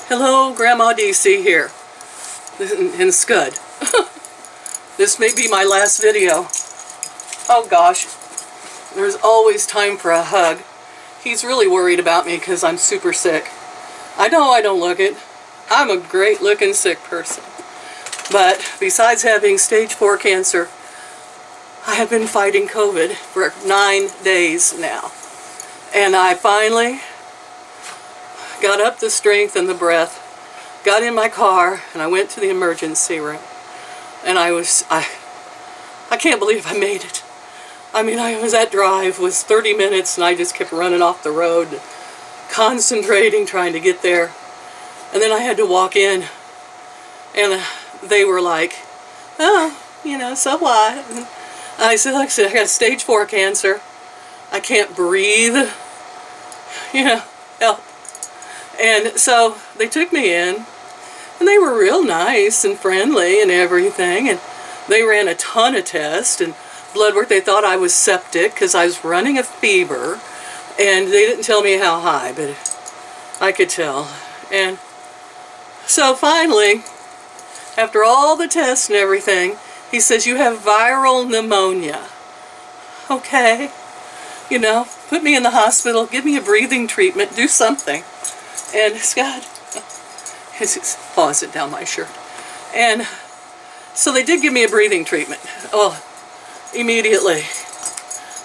Hello, Grandma DC here in Scud. This may be my last video. Oh gosh, there's always time for a hug. He's really worried about me because I'm super sick. I know I don't look it. I'm a great looking sick person. But besides having stage 4 cancer, I have been fighting COVID for 9 days now. And I finally got up the strength and the breath, got in my car, and I went to the emergency room. And I can't believe I made it. I mean, that drive was 30 minutes and I just kept running off the road, concentrating, trying to get there. And then I had to walk in, and they were like, oh, so what? And I said, like I said, I got stage 4 cancer. I can't breathe. Help. And so they took me in, and they were real nice and friendly and everything, and they ran a ton of tests and blood work. They thought I was septic because I was running a fever, and they didn't tell me how high, but I could tell. And so finally, after all the tests and everything, he says, you have viral pneumonia. Okay. Put me in the hospital, give me a breathing treatment, do something. And Scott, his paws it down my shirt. And so they did give me a breathing treatment. Oh, immediately.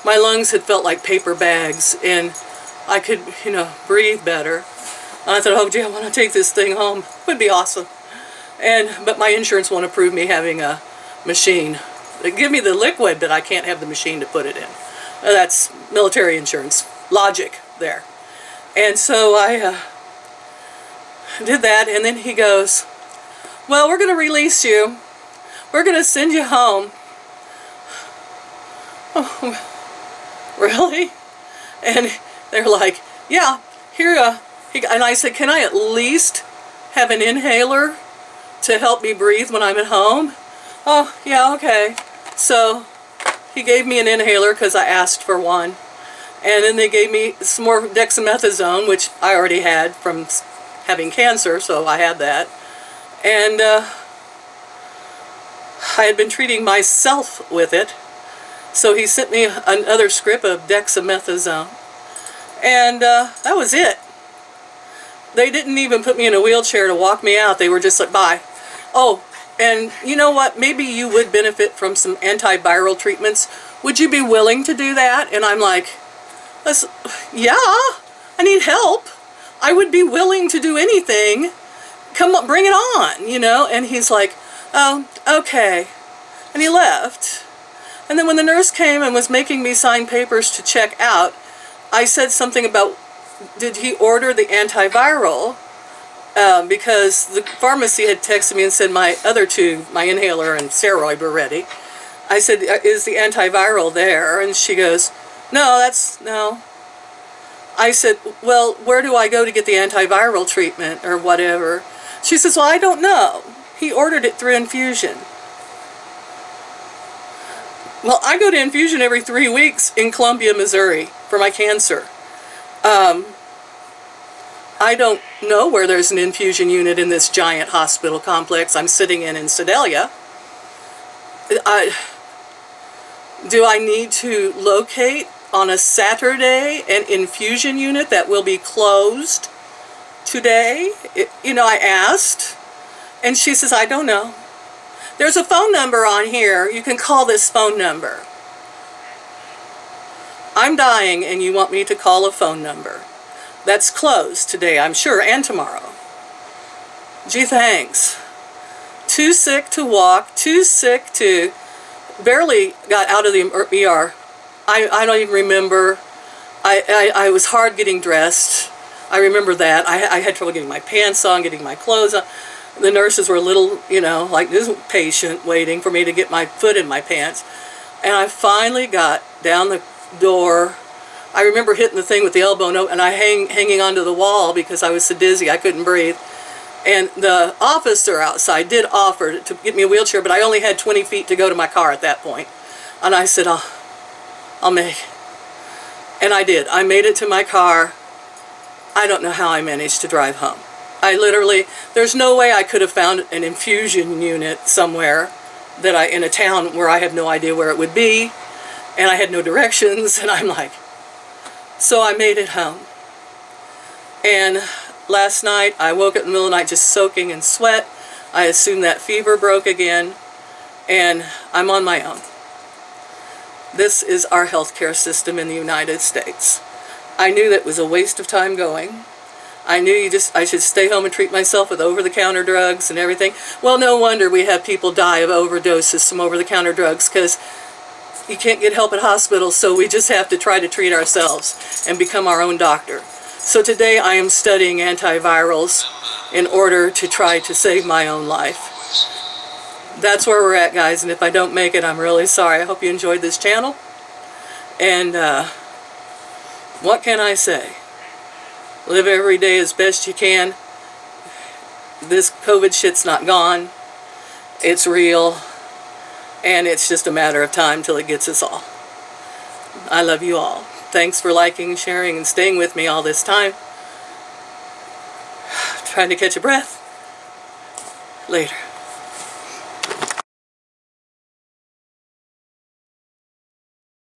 My lungs had felt like paper bags, and I could, breathe better. And I thought, oh gee, I want to take this thing home. It would be awesome. But my insurance won't approve me having a machine. They give me the liquid, but I can't have the machine to put it in. That's military insurance logic there. And so I did that, and then he goes, well, we're going to release you. We're going to send you home. Oh, really? And they're like, yeah, here. And I said, can I at least have an inhaler to help me breathe when I'm at home? Oh, yeah, okay. So he gave me an inhaler because I asked for one. And then they gave me some more dexamethasone, which I already had from having cancer, so I had that. And I had been treating myself with it. So he sent me another script of dexamethasone. And that was it. They didn't even put me in a wheelchair to walk me out. They were just like, bye. Oh, and you know what? Maybe you would benefit from some antiviral treatments. Would you be willing to do that? And I'm like, yeah, I need help. I would be willing to do anything. Come on, bring it on, And he's like, oh, okay. And he left. And then when the nurse came and was making me sign papers to check out, I said something about, did he order the antiviral? Because the pharmacy had texted me and said my other two, my inhaler and steroid, were ready. I said, is the antiviral there? And she goes, no. I said, well, where do I go to get the antiviral treatment or whatever? She says, well, I don't know. He ordered it through infusion. Well, I go to infusion every 3 weeks in Columbia, Missouri for my cancer. I don't know where there's an infusion unit in this giant hospital complex I'm sitting in Sedalia. Do I need to locate on a Saturday an infusion unit that will be closed today? I asked, and she says, I don't know. There's a phone number on here. You can call this phone number. I'm dying, and you want me to call a phone number that's closed today, I'm sure, and tomorrow. Gee, thanks. Too sick to walk, too sick to, barely got out of the ER. I don't even remember. I was hard getting dressed. I remember that. I had trouble getting my pants on, getting my clothes on. The nurses were a little, like this patient waiting for me to get my foot in my pants. And I finally got down the door. I remember hitting the thing with the elbow, and I hanging onto the wall because I was so dizzy I couldn't breathe. And the officer outside did offer to get me a wheelchair, but I only had 20 feet to go to my car at that point. And I said, I'll make it. And I did. I made it to my car. I don't know how I managed to drive home. I literally, there's no way I could have found an infusion unit somewhere in a town where I have no idea where it would be, and I had no directions, and I'm like, so I made it home. And last night, I woke up in the middle of the night just soaking in sweat. I assumed that fever broke again, and I'm on my own. This is our healthcare system in the United States. I knew that was a waste of time going. I knew I should stay home and treat myself with over-the-counter drugs and everything. Well, no wonder we have people die of overdoses from over-the-counter drugs, because you can't get help at hospitals, so we just have to try to treat ourselves and become our own doctor. So today I am studying antivirals in order to try to save my own life. That's where we're at, guys, and if I don't make it, I'm really sorry. I hope you enjoyed this channel. And what can I say? Live every day as best you can. This COVID shit's not gone. It's real. And it's just a matter of time till it gets us all. I love you all. Thanks for liking, sharing, and staying with me all this time. Trying to catch a breath. Later.